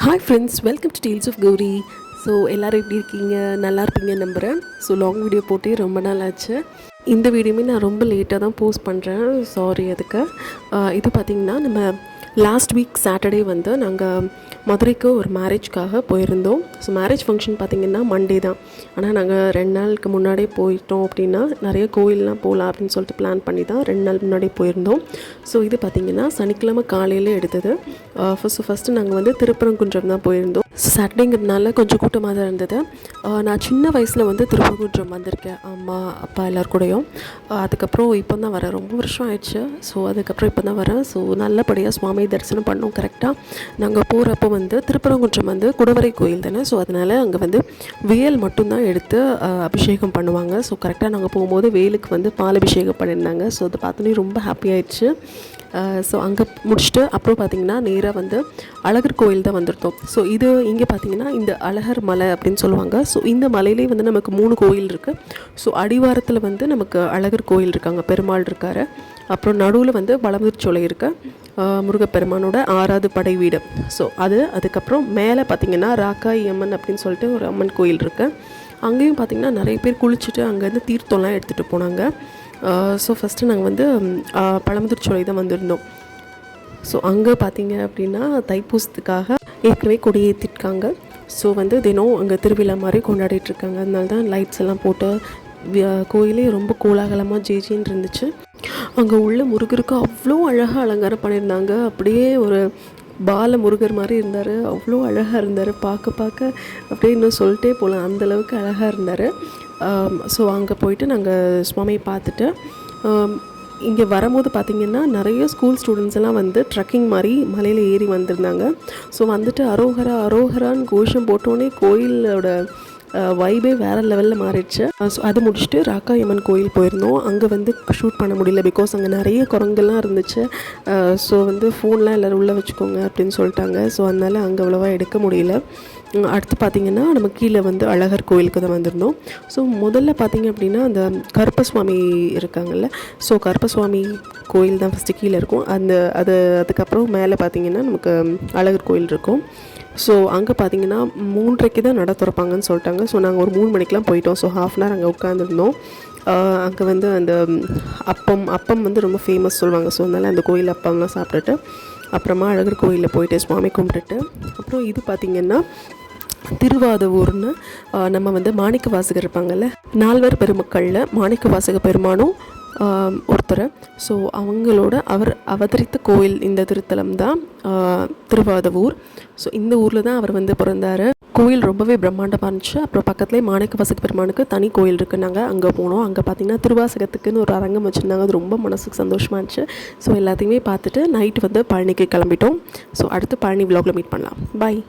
Hi friends, welcome to deals of Gowri. So எல்லோரும் எப்படி இருக்கீங்க? நல்லா இருப்பீங்க நம்புகிறேன். ஸோ லாங் வீடியோ போட்டு ரொம்ப நாள் ஆச்சு. இந்த வீடியோமே நான் ரொம்ப லேட்டாக தான் போஸ்ட் பண்ணுறேன், சாரி அதுக்கு. இது பார்த்திங்கன்னா நம்ம லாஸ்ட் வீக் சாட்டர்டே வந்து நாங்கள் மதுரைக்கு ஒரு மேரேஜ்க்காக போயிருந்தோம். ஸோ மேரேஜ் ஃபங்க்ஷன் பார்த்திங்கன்னா மண்டே தான். ஆனால் நாங்கள் 2 நாளுக்கு முன்னாடியே போயிட்டோம் அப்படின்னா நிறைய கோயிலெலாம் போகலாம் அப்படின்னு சொல்லிட்டு பிளான் பண்ணி தான் 2 நாள் முன்னாடியே போயிருந்தோம். ஸோ இது பார்த்திங்கன்னா சனிக்கிழமை காலையில் எடுத்தது. ஃபஸ்ட்டு நாங்கள் வந்து திருப்பரங்குன்றம் தான் போயிருந்தோம். சாட்டர்டேங்கிறதுனால கொஞ்சம் கூட்டமாக தான் இருந்தது. நான் சின்ன வயசில் வந்து திருப்பரங்குன்றம் வந்திருக்கேன், அம்மா அப்பா எல்லாருக்கூடையும். அதுக்கப்புறம் இப்போ தான் வரேன், ரொம்ப வருஷம் ஆயிடுச்சு. ஸோ அதுக்கப்புறம் இப்போ தான் வரேன். ஸோ நல்லபடியாக சுவாமி தரிசனம் பண்ணோம். கரெக்டாக நாங்கள் போகிறப்போ வந்து திருப்பரங்குன்றம் வந்து குடவரை கோயில் தானே. ஸோ அதனால் அங்கே வந்து வேல் மட்டும்தான் எடுத்து அபிஷேகம் பண்ணுவாங்க. ஸோ கரெக்டாக நாங்கள் போகும்போது வேலுக்கு வந்து பால் அபிஷேகம் பண்ணியிருந்தாங்க. ஸோ அதை பார்த்தோன்னே ரொம்ப ஹாப்பி ஆயிடுச்சு. ஸோ அங்கே முடிச்சுட்டு அப்புறம் பார்த்திங்கன்னா நேராக வந்து அழகர் கோயில் தான் வந்திருந்தோம். ஸோ இது இங்கே பார்த்திங்கன்னா இந்த அழகர் மலை அப்படின்னு சொல்லுவாங்க. ஸோ இந்த மலையிலே வந்து நமக்கு 3 கோயில் இருக்குது. ஸோ அடிவாரத்தில் வந்து நமக்கு அழகர் கோயில் இருக்காங்க, பெருமாள் இருக்கார். அப்புறம் நடுவில் வந்து பழமுதிர்ச்சோலை இருக்குது, முருகப்பெருமானோட 6வது படை வீடு. ஸோ அதுக்கப்புறம் மேலே பார்த்திங்கன்னா ராக்காயி அம்மன் அப்படின்னு சொல்லிட்டு ஒரு அம்மன் கோயில் இருக்குது. அங்கேயும் பார்த்திங்கன்னா நிறைய பேர் குளிச்சுட்டு அங்கேருந்து தீர்த்தம்லாம் எடுத்துகிட்டு போனாங்க. ஸோ ஃபஸ்ட்டு நாங்கள் வந்து பழமுதிர்ச்சோலை தான் வந்திருந்தோம். ஸோ அங்கே பார்த்திங்க அப்படின்னா தைப்பூசத்துக்காக ஏற்கனவே கொடியேற்றிருக்காங்க. ஸோ வந்து தினம் அங்கே திருவிழா மாதிரி கொண்டாடிட்டுருக்காங்க. அதனால தான் லைட்ஸ் எல்லாம் போட்டு கோயிலே ரொம்ப கோலாகலமாக ஜேஜின்னு இருந்துச்சு. அங்கே உள்ள முருகருக்கு அவ்வளோ அழகாக அலங்காரம் பண்ணியிருந்தாங்க. அப்படியே ஒரு பால முருகர் மாதிரி இருந்தார், அவ்வளோ அழகாக இருந்தார். பார்க்க அப்படியே இன்னும் சொல்லிட்டே போகலாம், அந்தளவுக்கு அழகாக இருந்தார். ஸோ அங்கே போயிட்டு நாங்கள் சுவாமியை பார்த்துட்டு இங்கே வரும்போது பார்த்திங்கன்னா நிறைய ஸ்கூல் ஸ்டூடெண்ட்ஸ் எல்லாம் வந்து ட்ரக்கிங் மாதிரி மலையில் ஏறி வந்திருந்தாங்க. ஸோ வந்துட்டு அரோகரா அரோகரான்னு கோஷம் போட்டோன்னே கோயிலோட வைபே வேறு லெவலில் மாறிடுச்சு. ஸோ அது முடிச்சுட்டு ராக்காயம்மன் கோயில் போயிருந்தோம். அங்கே வந்து ஷூட் பண்ண முடியல, பிகாஸ் அங்கே நிறைய குரங்கெல்லாம் இருந்துச்சு. ஸோ வந்து ஃபோன்லாம் எல்லோரும் உள்ளே வச்சுக்கோங்க அப்படின்னு சொல்லிட்டாங்க. ஸோ அதனால் அங்கே அவ்வளோவா எடுக்க முடியல. அடுத்து பார்த்திங்கன்னா நம்ம கீழே வந்து அழகர் கோயிலுக்கு தான் வந்திருந்தோம். ஸோ முதல்ல பார்த்திங்க அப்படின்னா அந்த கருப்பசுவாமி இருக்காங்கல்ல, ஸோ கருப்பசுவாமி கோயில் தான் ஃபஸ்ட்டு கீழே இருக்கும். அதுக்கப்புறம் மேலே பார்த்திங்கன்னா நமக்கு அழகர் கோயில் இருக்கும். ஸோ அங்கே பார்த்திங்கன்னா 3:30 தான் நட திறப்பாங்கன்னு சொல்லிட்டாங்க. ஸோ நாங்கள் ஒரு 3 மணிக்கெலாம் போயிட்டோம். ஸோ ½ அன் ஹவர் அங்கே உட்காந்துருந்தோம். அங்கே வந்து அந்த அப்பம் வந்து ரொம்ப ஃபேமஸ் சொல்லுவாங்க. ஸோ அதனால் அந்த கோயில் அப்பம்லாம் சாப்பிட்டுட்டு அப்புறமா அழகர் கோயிலில் போயிட்டு சுவாமி கும்பிட்டுட்டு அப்புறம் இது பார்த்திங்கன்னா திருவாதவூர்னு நம்ம வந்து மாணிக்க வாசகர் இருப்பாங்கள்ல, 4 பெருமக்களில் மாணிக்க வாசக பெருமானும் ஒருத்தர். ஸோ அவங்களோட அவர் அவதரித்த கோயில் இந்த திருத்தலம் தான் திருவாதவூர். ஸோ இந்த ஊரில் தான் அவர் வந்து பிறந்தார். கோயில் ரொம்பவே பிரம்மாண்டமாக இருந்துச்சு. அப்புறம் பக்கத்துலேயே மாணிக்க வாசக பெருமானுக்கு தனி கோயில் இருக்குது. நாங்கள் அங்கே போனோம். அங்கே பார்த்திங்கன்னா திருவாசகத்துக்குன்னு ஒரு அரங்கம் வச்சுருந்தாங்க. அது ரொம்ப மனசுக்கு சந்தோஷமாக இருந்துச்சு. ஸோ எல்லாத்தையுமே பார்த்துட்டு நைட்டு வந்து பழனிக்கு கிளம்பிட்டோம். ஸோ அடுத்து பழனி விலாகில் மீட் பண்ணலாம். பாய்.